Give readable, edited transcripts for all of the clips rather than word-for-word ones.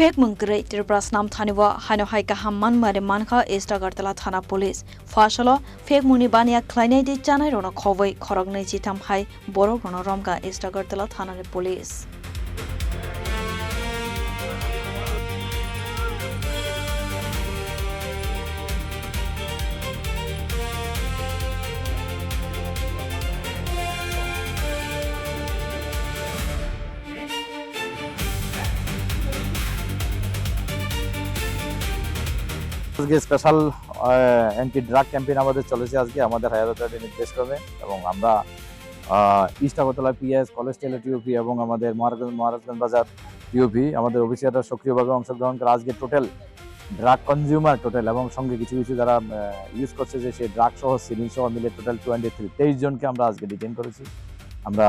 Phekmungni Tripura Nam Thaniwa Hano Haika Hamman Mare Manka East Agartala Thana Police Fashalo Phekmungni Bania Kleine de Janai Rona Khowai Khorok Nwichitham Hai Borok Rona Romkha East Agartala Thanani Police আজকে special anti drug campaign আমাদের চলেছে আজকে আমাদের higher অথরিটির নির্দেশক্রমে এবং আমরা east Agartala PS college টেলে TOP এবং আমাদের মহারাজগঞ্জ বাজার টিওপি আমাদের অফিসাররা সক্রিয়ভাবে অংশগ্রহণ করে আজকে টোটাল ড্রাগ কনজিউমার টোটাল এবং সঙ্গে কিছু কিছু যারা ইউজ করছে যে সেই ড্রাগ সহ সিরিঞ্জ সহ মিলে টোটাল 23 জনকে আমরা আজকে ডিটেইন করেছি। আমরা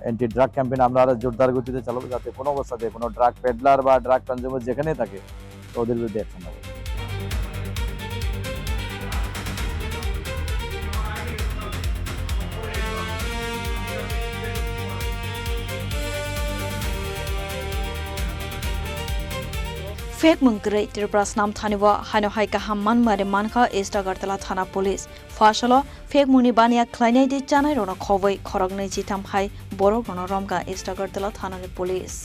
অ্যান্টি ড্রাগ ক্যাম্পেইন আমরা আরো জোরদার গতিতে চালাবো যাতে কোনো অবস্থাতে কোনো ড্রাগ পেডলার বা ড্রাগ কনজিউমার যেখানে থাকে তো ওদের বিরুদ্ধে অ্যাকশন নেব। Phekmungni Tripura Nam Thaniwa Hano Haika Hamman Mare Manka East Agartala Thana Police Fashalo Phekmungni Bania Kleine de Janai Rona Khowai Khorok Nwichitham Hai Borok Rona Romkha East Agartala Thanani Police